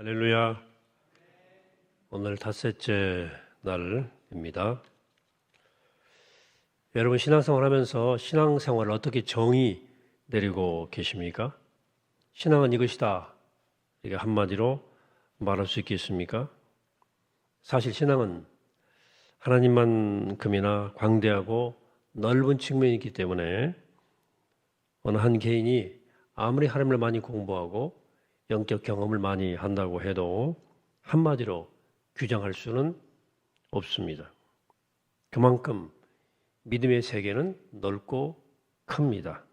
할렐루야. 오늘 닷새째 날입니다. 여러분 신앙생활 하면서 신앙생활을 어떻게 정의 내리고 계십니까? 신앙은 이것이다. 이게 한마디로 말할 수 있겠습니까? 사실 신앙은 하나님만큼이나 광대하고 넓은 측면이 있기 때문에 어느 한 개인이 아무리 하나님을 많이 공부하고 영적 경험을 많이 한다고 해도 한마디로 규정할 수는 없습니다. 그만큼 믿음의 세계는 넓고 큽니다.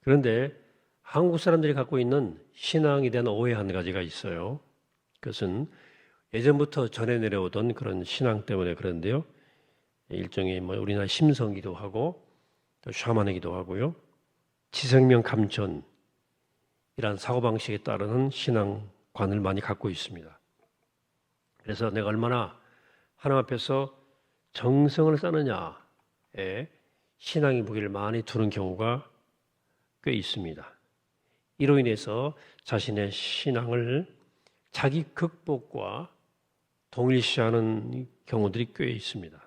그런데 한국 사람들이 갖고 있는 신앙에 대한 오해 한 가지가 있어요. 그것은 예전부터 전해 내려오던 그런 신앙 때문에 그런데요. 일종의 우리나라 심성기도 하고 또 샤머니기도 하고요. 지생명 감천 이란 사고방식에 따르는 신앙관을 많이 갖고 있습니다. 그래서 내가 얼마나 하나님 앞에서 정성을 쌓느냐에 신앙의 무게를 많이 두는 경우가 꽤 있습니다. 이로 인해서 자신의 신앙을 자기 극복과 동일시하는 경우들이 꽤 있습니다.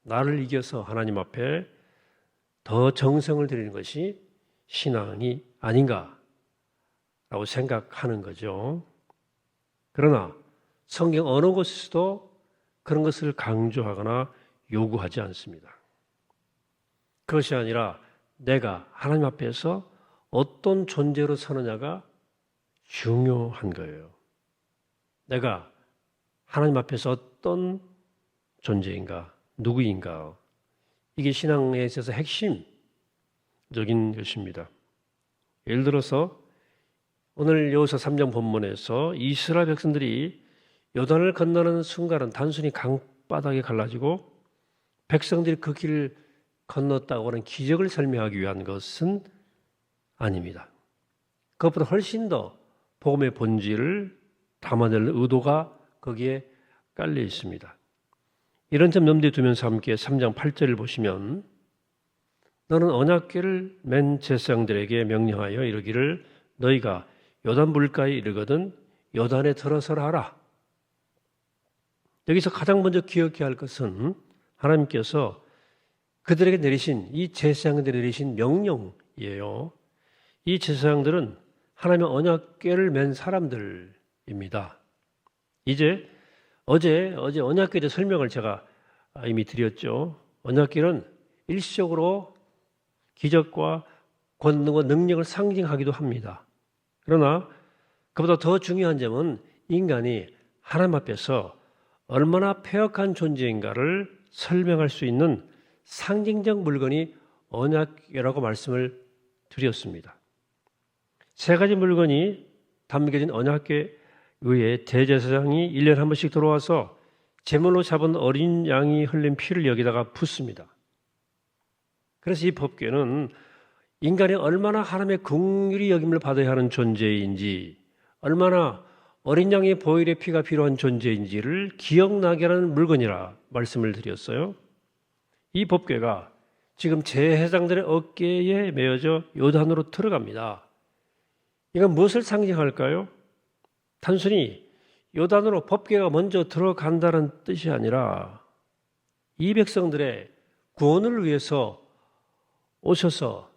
나를 이겨서 하나님 앞에 더 정성을 들이는 것이 신앙이 아닌가 라고 생각하는 거죠. 그러나 성경 어느 곳에서도 그런 것을 강조하거나 요구하지 않습니다. 그것이 아니라 내가 하나님 앞에서 어떤 존재로 서느냐가 중요한 거예요. 내가 하나님 앞에서 어떤 존재인가, 누구인가. 이게 신앙에 있어서 핵심적인 것입니다. 예를 들어서 오늘 여호수아 3장 본문에서 이스라엘 백성들이 요단을 건너는 순간은 단순히 강바닥이 갈라지고 백성들이 그 길을 건넜다고 하는 기적을 설명하기 위한 것은 아닙니다. 그것보다 훨씬 더 복음의 본질을 담아낼 의도가 거기에 깔려 있습니다. 이런 점 염두에 두면서 함께 3장 8절을 보시면 너는 언약궤를 맨 제사장들에게 명령하여 이르기를 너희가 요단 물가에 이르거든 요단에 들어서라 하라. 여기서 가장 먼저 기억해야 할 것은 하나님께서 그들에게 내리신 이 제사장들이 내리신 명령이에요. 이 제사장들은 하나님의 언약궤를 맨 사람들입니다. 이제 어제 언약궤에 대해 설명을 제가 이미 드렸죠. 언약궤는 일시적으로 기적과 권능과 능력을 상징하기도 합니다. 그러나 그보다 더 중요한 점은 인간이 하나님 앞에서 얼마나 패역한 존재인가를 설명할 수 있는 상징적 물건이 언약궤라고 말씀을 드렸습니다. 세 가지 물건이 담겨진 언약궤 위에 대제사장이 1년에 한 번씩 들어와서 제물로 잡은 어린 양이 흘린 피를 여기다가 붓습니다. 그래서 이 법궤는 인간이 얼마나 하나님의 긍휼히 여김을 받아야 하는 존재인지, 얼마나 어린 양의 보혈의 피가 필요한 존재인지를 기억나게 하는 물건이라 말씀을 드렸어요. 이 법궤가 지금 제사장들의 어깨에 메어져 요단으로 들어갑니다. 이건 무엇을 상징할까요? 단순히 요단으로 법궤가 먼저 들어간다는 뜻이 아니라 이 백성들의 구원을 위해서 오셔서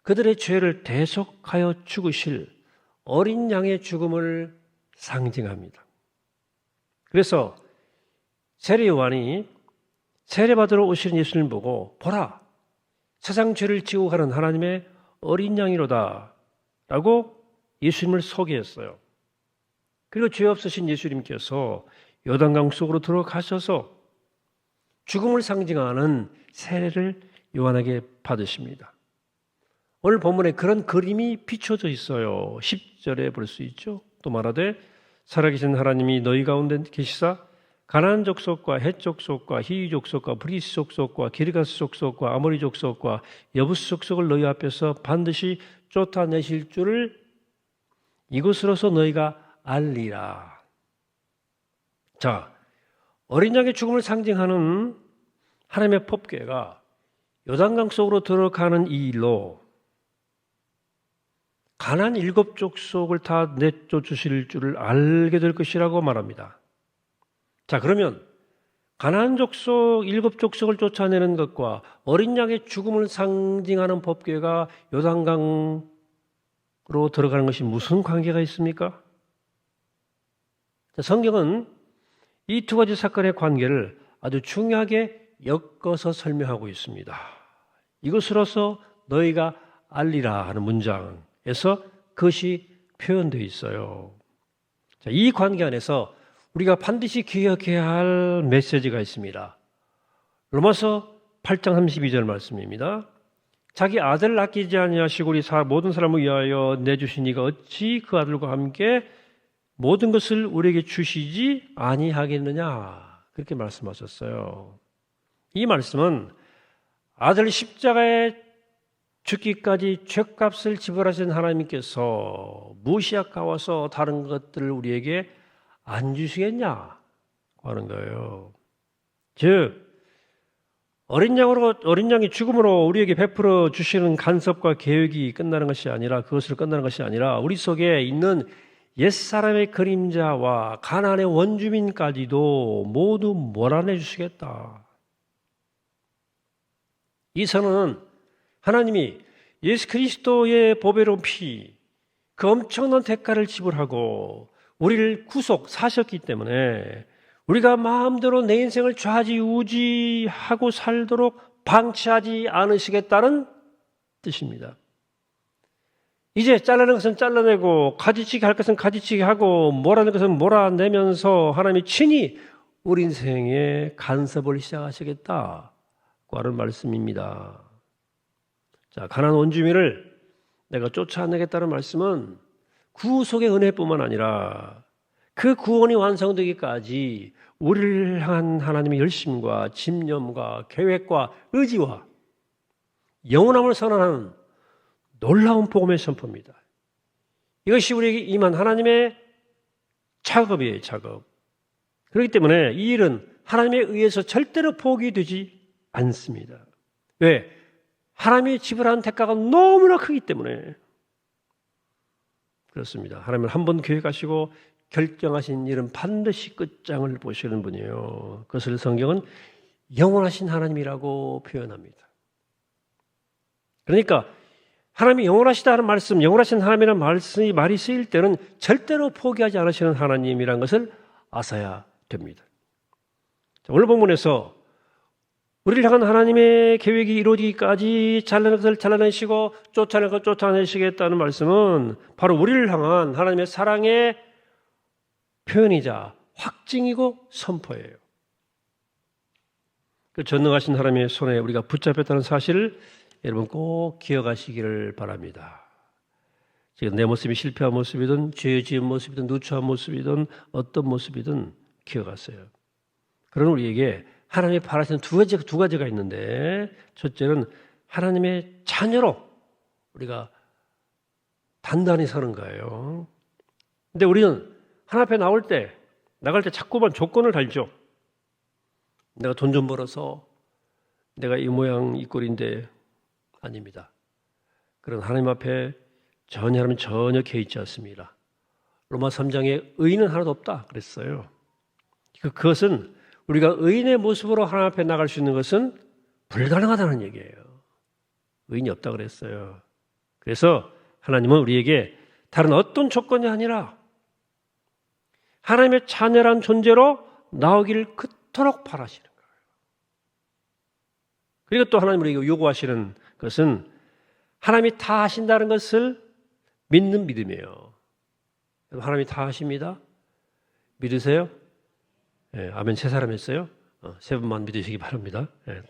그들의 죄를 대속하여 죽으실 어린 양의 죽음을 상징합니다. 그래서 세례 요한이 세례받으러 오시는 예수님을 보고 보라, 세상 죄를 지고 가는 하나님의 어린 양이로다 라고 예수님을 소개했어요. 그리고 죄 없으신 예수님께서 요단강 속으로 들어가셔서 죽음을 상징하는 세례를 요한에게 받으십니다. 오늘 본문에 그런 그림이 비춰져 있어요. 10절에 볼 수 있죠. 또 말하되 살아계신 하나님이 너희 가운데 계시사 가나안 족속과 헷 족속과 히위 족속과 브리스 족속과 기르가스 족속과 아모리 족속과 여부스 족속을 너희 앞에서 반드시 쫓아내실 줄을 이것으로서 너희가 알리라. 자, 어린 양의 죽음을 상징하는 하나님의 법궤가 요단강 속으로 들어가는 이 일로 가나안 7 족속을 다 내쫓으실 줄을 알게 될 것이라고 말합니다. 자, 그러면 가나안 족속 7 족속을 쫓아내는 것과 어린 양의 죽음을 상징하는 법궤가 요단강으로 들어가는 것이 무슨 관계가 있습니까? 성경은 이 두 가지 사건의 관계를 아주 중요하게 엮어서 설명하고 있습니다. 이것으로서 너희가 알리라 하는 문장에서 그것이 표현되어 있어요. 자, 이 관계 안에서 우리가 반드시 기억해야 할 메시지가 있습니다. 로마서 8장 32절 말씀입니다. 자기 아들을 아끼지 아니하시고 우리 모든 사람을 위하여 내주신 이가 어찌 그 아들과 함께 모든 것을 우리에게 주시지 아니하겠느냐, 그렇게 말씀하셨어요. 이 말씀은 아들 십자가에 죽기까지 죗값을 지불하신 하나님께서 무엇이 아까워서 다른 것들을 우리에게 안 주시겠냐고 하는 거예요. 즉 어린 양의 죽음으로 우리에게 베풀어 주시는 간섭과 계획이 끝나는 것이 아니라, 그것으로 끝나는 것이 아니라 우리 속에 있는 옛사람의 그림자와 가나안의 원주민까지도 모두 몰아내 주시겠다. 이 선언은 하나님이 예수 그리스도의 보배로운 피, 그 엄청난 대가를 지불하고 우리를 구속사셨기 때문에 우리가 마음대로 내 인생을 좌지우지하고 살도록 방치하지 않으시겠다는 뜻입니다. 이제 잘라낼 것은 잘라내고 가지치기 할 것은 가지치기 하고 몰아낼 것은 몰아내면서 하나님이 친히 우리 인생에 간섭을 시작하시겠다고 하는 말씀입니다. 자, 가나안 원주민을 내가 쫓아내겠다는 말씀은 구속의 은혜뿐만 아니라 그 구원이 완성되기까지 우리를 향한 하나님의 열심과 집념과 계획과 의지와 영원함을 선언하는 놀라운 복음의 선포입니다. 이것이 우리에게 임한 하나님의 작업이에요, 작업. 그렇기 때문에 이 일은 하나님에 의해서 절대로 포기되지 않습니다. 왜? 하나님이 지불한 대가가 너무나 크기 때문에 그렇습니다. 하나님은 한 번 계획하시고 결정하신 일은 반드시 끝장을 보시는 분이에요. 그것을 성경은 영원하신 하나님이라고 표현합니다. 그러니까 하나님이 영원하시다는 말씀, 영원하신 하나님이라는 말이 쓰일 때는 절대로 포기하지 않으시는 하나님이라는 것을 아셔야 됩니다. 오늘 본문에서 우리를 향한 하나님의 계획이 이루어지기까지 잘라낼 것을 잘라내시고 쫓아낼 것 쫓아내시겠다는 말씀은 바로 우리를 향한 하나님의 사랑의 표현이자 확증이고 선포예요. 그 전능하신 하나님의 손에 우리가 붙잡혔다는 사실을 여러분 꼭 기억하시기를 바랍니다. 지금 내 모습이 실패한 모습이든 죄 지은 모습이든 누추한 모습이든 어떤 모습이든 기억하세요. 그런 우리에게 하나님이 바라시는 두 가지가 있는데, 첫째는 하나님의 자녀로 우리가 단단히 서는 거예요. 근데 우리는 하나님 앞에 나갈 때 자꾸만 조건을 달죠. 내가 돈 좀 벌어서 내가 이 모양 이 꼴인데, 아닙니다. 그런 하나님 앞에 하나님은 전혀 개의치 않습니다. 로마 3장에 의인은 하나도 없다 그랬어요. 그것은 우리가 의인의 모습으로 하나님 앞에 나갈 수 있는 것은 불가능하다는 얘기예요. 의인이 없다 그랬어요. 그래서 하나님은 우리에게 다른 어떤 조건이 아니라 하나님의 자녀란 존재로 나오기를 그토록 바라시는 거예요. 그리고 또 하나님 우리에게 요구하시는 것은 하나님이 다 하신다는 것을 믿는 믿음이에요. 하나님이 다 하십니다. 믿으세요? 예, 아멘 세 사람 했어요? 세 분만 믿으시기 바랍니다. 예.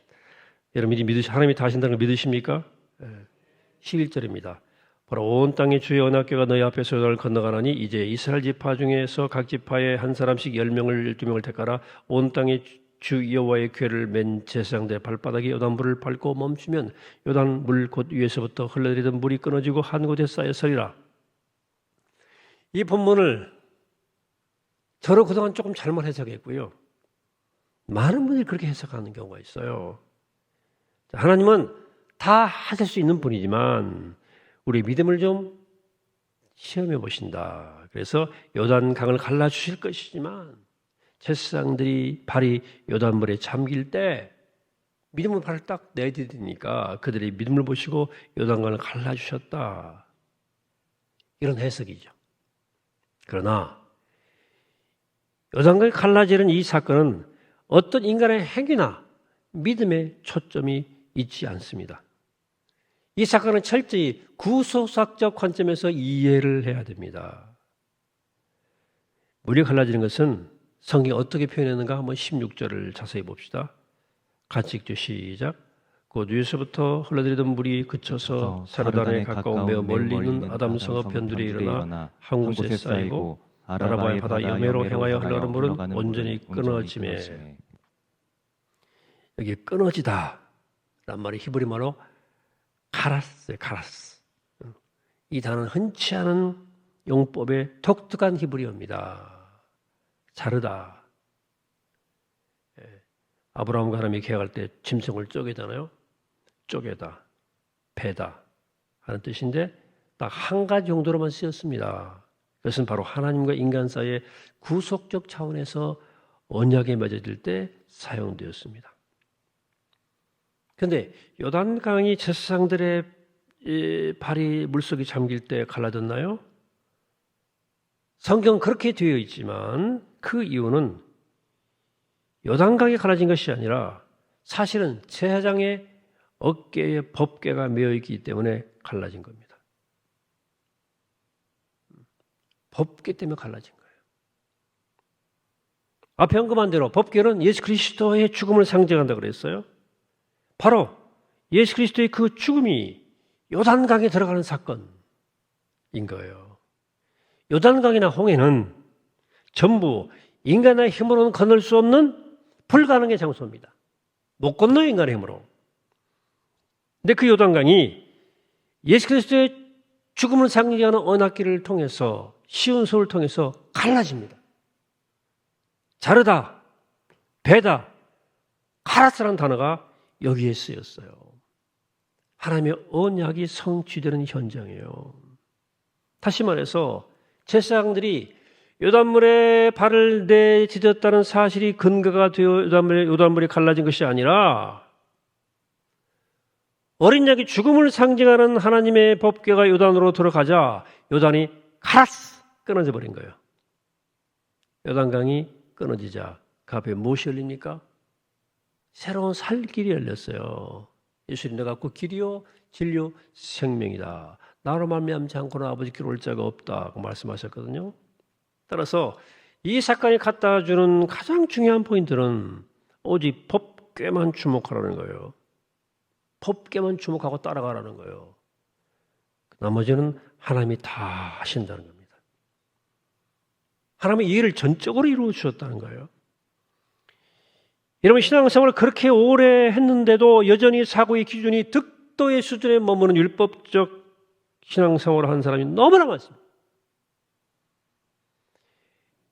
여러분 하나님이 다 하신다는 걸 믿으십니까? 예. 11절입니다. 바로 온 땅의 주의 언약궤가 너희 앞에서 요단을 건너가나니 이제 이스라엘 지파 중에서 각 지파에 한 사람씩 10명을 12명을 택하라. 온 땅의 주 여호와의 궤를 맨 제사장들의 발바닥에 요단물을 밟고 멈추면 요단 물 곧 위에서부터 흘러내리던 물이 끊어지고 한 곳에 쌓여서리라. 이 본문을 저로 그동안 조금 잘못 해석했고요. 많은 분들이 그렇게 해석하는 경우가 있어요. 하나님은 다 하실 수 있는 분이지만 우리 믿음을 좀 시험해 보신다. 그래서 요단강을 갈라주실 것이지만 제사장들이 발이 요단물에 잠길 때 믿음의 발을 딱 내디디니까 그들이 믿음을 보시고 요단강을 갈라주셨다. 이런 해석이죠. 그러나 요단강이 갈라지는 이 사건은 어떤 인간의 행위나 믿음에 초점이 있지 않습니다. 이 사건은 철저히 구속사적 관점에서 이해를 해야 됩니다. 물이 갈라지는 것은 성경이 어떻게 표현했는가 한번 16절을 자세히 봅시다. 같이 읽죠. 시작. 곧 위에서부터 흘러들이던 물이 그쳐서 사르단에 가까운 매우 멀리 있는 아담 성읍 변두리에 일어나 한 곳에 쌓이고 아라바의 바다 여매로 행하여 흘러가는 물은 온전히 끊어지매. 여기 끊어지다 라는 말이 히브리 말로 카라스예요. 카라스. 이 단어는 흔치 않은 용법의 독특한 히브리어입니다. 자르다. 아브라함과 하나님이 계약할 때 짐승을 쪼개잖아요. 쪼개다, 베다 하는 뜻인데 딱 한 가지 정도로만 쓰였습니다. 그것은 바로 하나님과 인간 사이의 구속적 차원에서 언약에 맺어질 때 사용되었습니다. 그런데 요단강이 제사장들의 발이 물속에 잠길 때 갈라졌나요? 성경은 그렇게 되어 있지만 그 이유는 요단강이 갈라진 것이 아니라 사실은 제사장의 어깨에 법궤가 메어 있기 때문에 갈라진 겁니다. 법궤 때문에 갈라진 거예요. 앞에 언급한 대로 법궤는 예수 그리스도의 죽음을 상징한다고 그랬어요. 바로 예수 그리스도의 그 죽음이 요단강에 들어가는 사건인 거예요. 요단강이나 홍해는 전부 인간의 힘으로는 건널 수 없는 불가능의 장소입니다. 못 건너요, 인간의 힘으로. 근데 그 요단강이 예수 그리스도의 죽음을 상징하는 언약궤를 통해서 쉬운 소를 통해서 갈라집니다. 자르다, 베다, 카라스라는 단어가 여기에 쓰였어요. 하나님의 언약이 성취되는 현장이에요. 다시 말해서 제사장들이 요단물에 발을 내디뎠다는 사실이 근거가 되어 요단물이 갈라진 것이 아니라 어린 양의 죽음을 상징하는 하나님의 법궤가 요단으로 들어가자 요단이 카라스 끊어져 버린 거예요. 요단강이 끊어지자 그 앞에 무엇이 열립니까? 새로운 살 길이 열렸어요. 예수님 내가 그 길이요 진리요 생명이다. 나로 말미암지 않고는 아버지께로 올 자가 없다고 말씀하셨거든요. 따라서 이 사건이 갖다 주는 가장 중요한 포인트는 오직 법궤만 주목하라는 거예요. 법궤만 주목하고 따라가라는 거예요. 나머지는 하나님이 다 하신다는 겁니다. 하나님이 이 일을 전적으로 이루어 주셨다는 거예요. 여러분 신앙생활을 그렇게 오래 했는데도 여전히 사고의 기준이 득도의 수준에 머무는 율법적 신앙생활을 하는 사람이 너무나 많습니다.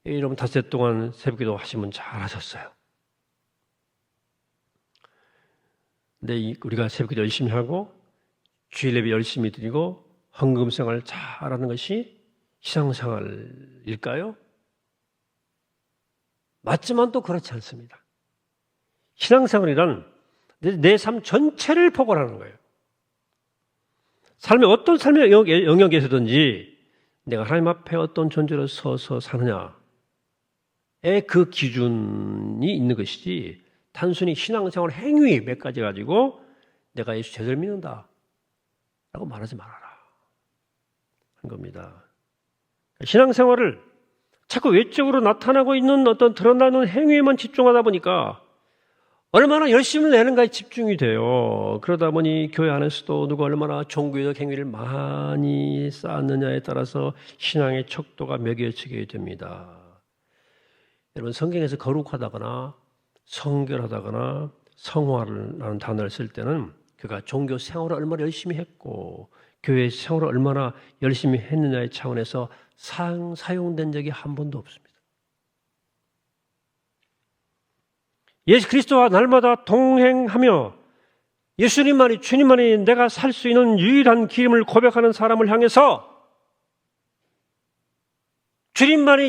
여러분 닷새 동안 새벽기도 하시면 잘하셨어요. 근데 우리가 새벽기도 열심히 하고 주일 예배 열심히 드리고 헌금생활 잘하는 것이 신앙생활일까요? 맞지만 또 그렇지 않습니다. 신앙생활이란 내 삶 전체를 포괄하는 거예요. 삶의 어떤 삶의 영역에서든지 내가 하나님 앞에 어떤 존재로 서서 사느냐의 그 기준이 있는 것이지 단순히 신앙생활 행위 몇 가지 가지고 내가 예수 제대로 믿는다 라고 말하지 말아라 한 겁니다. 신앙생활을 자꾸 외적으로 나타나고 있는 어떤 드러나는 행위에만 집중하다 보니까 얼마나 열심히 내는가에 집중이 돼요. 그러다 보니 교회 안에서도 누가 얼마나 종교적 행위를 많이 쌓았느냐에 따라서 신앙의 척도가 매겨지게 됩니다. 여러분 성경에서 거룩하다거나 성결하다거나 성화라는 단어를 쓸 때는 그가 종교 생활을 얼마나 열심히 했고 교회 생활을 얼마나 열심히 했느냐의 차원에서 사용된 적이 한 번도 없습니다. 예수 그리스도와 날마다 동행하며 예수님만이 주님만이 내가 살 수 있는 유일한 길임을 고백하는 사람을 향해서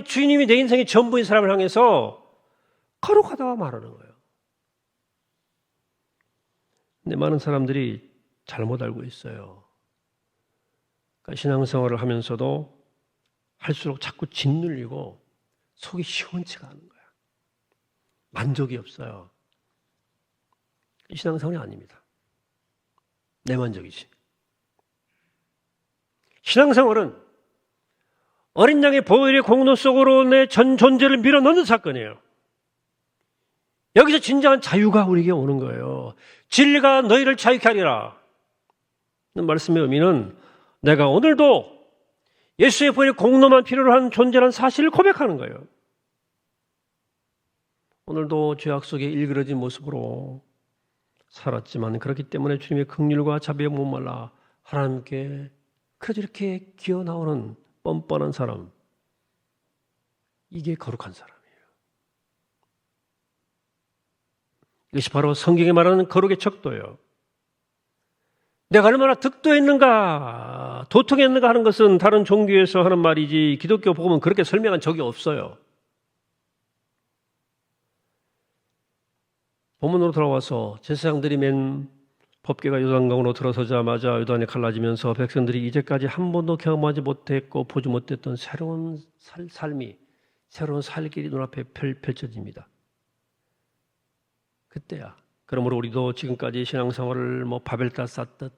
주님이 내 인생의 전부인 사람을 향해서 거룩하다고 말하는 거예요. 근데 많은 사람들이 잘못 알고 있어요. 그러니까 신앙생활을 하면서도 할수록 자꾸 짓눌리고 속이 시원치가 않은 거야. 만족이 없어요. 신앙생활이 아닙니다. 내 만족이지. 신앙생활은 어린 양의 보혈의 공로 속으로 내 전 존재를 밀어넣는 사건이에요. 여기서 진정한 자유가 우리에게 오는 거예요. 진리가 너희를 자유케 하리라. 말씀의 의미는 내가 오늘도 예수의 보혈의 공로만 필요로 한 존재라는 사실을 고백하는 거예요. 오늘도 죄악 속에 일그러진 모습으로 살았지만 그렇기 때문에 주님의 긍휼과 자비에 목말라 하나님께 그래도 이렇게 기어나오는 뻔뻔한 사람, 이게 거룩한 사람이에요. 이것이 바로 성경에 말하는 거룩의 척도예요. 내가 얼마나 득도했는가, 도통했는가 하는 것은 다른 종교에서 하는 말이지 기독교 복음은 그렇게 설명한 적이 없어요. 본문으로 돌아와서 제사장들이 맨 법궤가 요단강으로 들어서자마자 요단이 갈라지면서 백성들이 이제까지 한 번도 경험하지 못했고 보지 못했던 새로운 삶이, 새로운 살 길이 눈앞에 펼쳐집니다. 그때야. 그러므로 우리도 지금까지 신앙생활을 바벨탑 쌓듯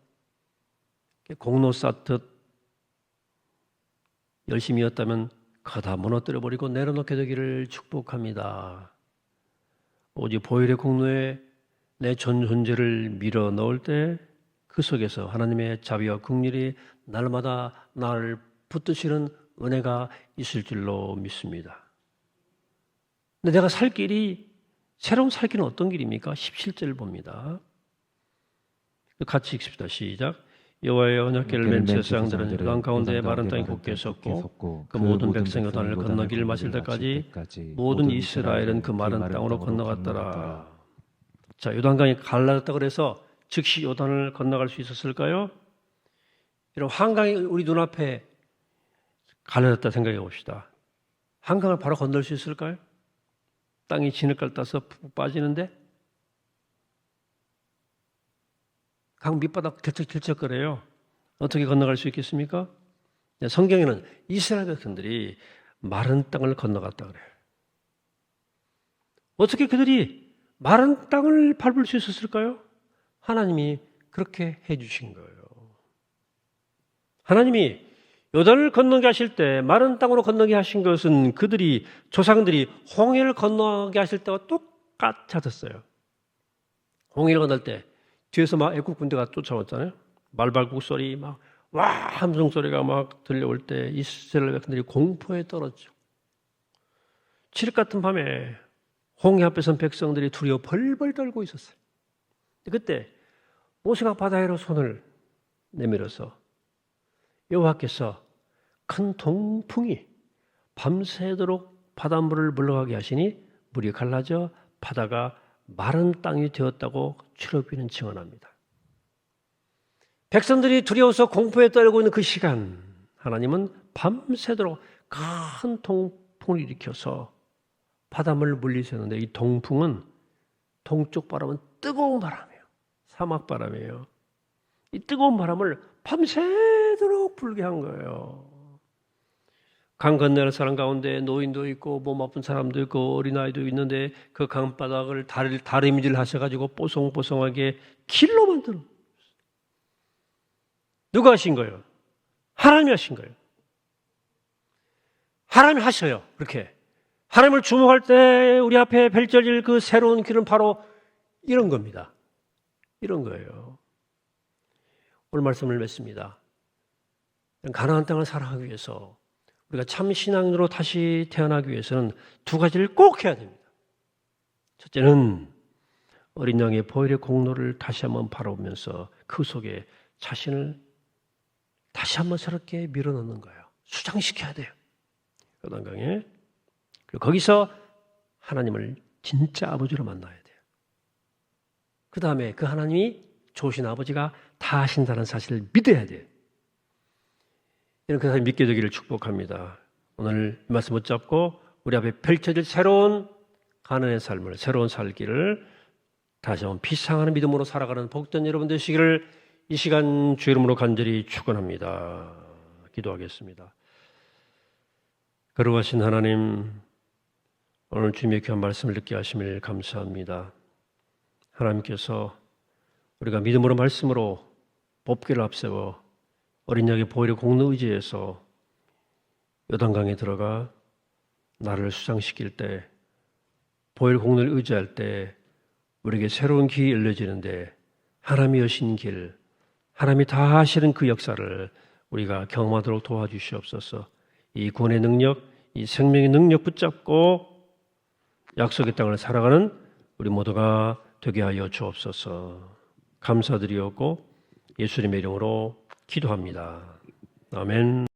공로 쌓듯 열심히 했다면 그거 다 무너뜨려버리고 내려놓게 되기를 축복합니다. 오직 보혈의 공로에 내 전 존재를 밀어 넣을 때 그 속에서 하나님의 자비와 긍휼이 날마다 나를 붙드시는 은혜가 있을 줄로 믿습니다. 근데 내가 살 길이, 새로운 살 길은 어떤 길입니까? 17절을 봅니다. 같이 읽습시다. 시작. 여호와의 언약궤를 맨 제사장들은 요단 가운데 마른 땅에 굳게 섰고 그 모든 백성이 요단을 건너기를 마칠 때까지 모든 이스라엘은 그 마른 땅으로 건너갔더라. 자, 요단강이 갈라졌다 그래서 즉시 요단을 건너갈 수 있었을까요? 이런 한강이 우리 눈앞에 갈라졌다 생각해 봅시다. 한강을 바로 건널 수 있을까요? 땅이 진흙갈 따서 푹 빠지는데 강 밑바닥 들쩍들쩍거려요. 어떻게 건너갈 수 있겠습니까? 성경에는 이스라엘 백성들이 마른 땅을 건너갔다 그래요. 어떻게 그들이 마른 땅을 밟을 수 있었을까요? 하나님이 그렇게 해주신 거예요. 하나님이 요단을 건너게 하실 때 마른 땅으로 건너게 하신 것은 그들이 조상들이 홍해를 건너게 하실 때와 똑같았어요. 홍해를 건널 때 뒤에서 막 애국 군대가 쫓아왔잖아요. 말발굽 소리 막 와 함성 소리가 막 들려올 때 이스라엘 백성들이 공포에 떨었죠. 칠흑 같은 밤에 홍해 앞에 선 백성들이 두려워 벌벌 떨고 있었어요. 그때 모세가 바다에로 손을 내밀어서 여호와께서 큰 동풍이 밤새도록 바닷물을 물러가게 하시니 물이 갈라져 바다가 마른 땅이 되었다고 출애굽기는 증언합니다. 백성들이 두려워서 공포에 떨고 있는 그 시간, 하나님은 밤새도록 큰 동풍을 일으켜서 바닷물을 물리셨는데 이 동풍은 동쪽 바람은 뜨거운 바람이에요. 사막 바람이에요. 이 뜨거운 바람을 밤새도록 불게 한 거예요. 강 건너는 사람 가운데 노인도 있고 몸 아픈 사람도 있고 어린아이도 있는데 그 강바닥을 다리미질 하셔가지고 뽀송뽀송하게 길로 만드는, 누가 하신 거예요? 하나님이 하신 거예요. 하나님이 하셔요. 그렇게 하나님을 주목할 때 우리 앞에 펼쳐질 그 새로운 길은 바로 이런 겁니다. 이런 거예요. 오늘 말씀을 맺습니다. 가나안 땅을 살아가기 위해서, 우리가 참 신앙으로 다시 태어나기 위해서는 두 가지를 꼭 해야 됩니다. 첫째는 어린 양의 보혈의 공로를 다시 한번 바라보면서 그 속에 자신을 다시 한번 새롭게 밀어넣는 거예요. 수장시켜야 돼요. 요단강에. 그리고 거기서 하나님을 진짜 아버지로 만나야 돼요. 그 다음에 그 하나님이 좋으신 아버지가 다 하신다는 사실을 믿어야 돼요. 이런 그 사람이 믿게 되기를 축복합니다. 오늘 이 말씀 붙잡고 우리 앞에 펼쳐질 새로운 가난의 삶을, 새로운 살기를 다시 한번 비상하는 믿음으로 살아가는 복된 여러분 되시기를 이 시간 주 이름으로 간절히 축원합니다. 기도하겠습니다. 거룩하신 하나님, 오늘 주님의 귀한 말씀을 듣게 하심을 감사합니다. 하나님께서 우리가 믿음으로 말씀으로 법궤를 앞세워 어린 양의 보혈의 공로 의지에서 요단강에 들어가 나를 수장시킬 때, 보혈 공로를 의지할 때 우리에게 새로운 길이 열려지는데 하나님이 여신 길, 하나님이 다 하시는 그 역사를 우리가 경험하도록 도와주시옵소서. 이 구원의 능력, 이 생명의 능력 붙잡고 약속의 땅을 살아가는 우리 모두가 되게 하여 주옵소서. 감사드리옵고 예수님의 이름으로 기도합니다. 아멘.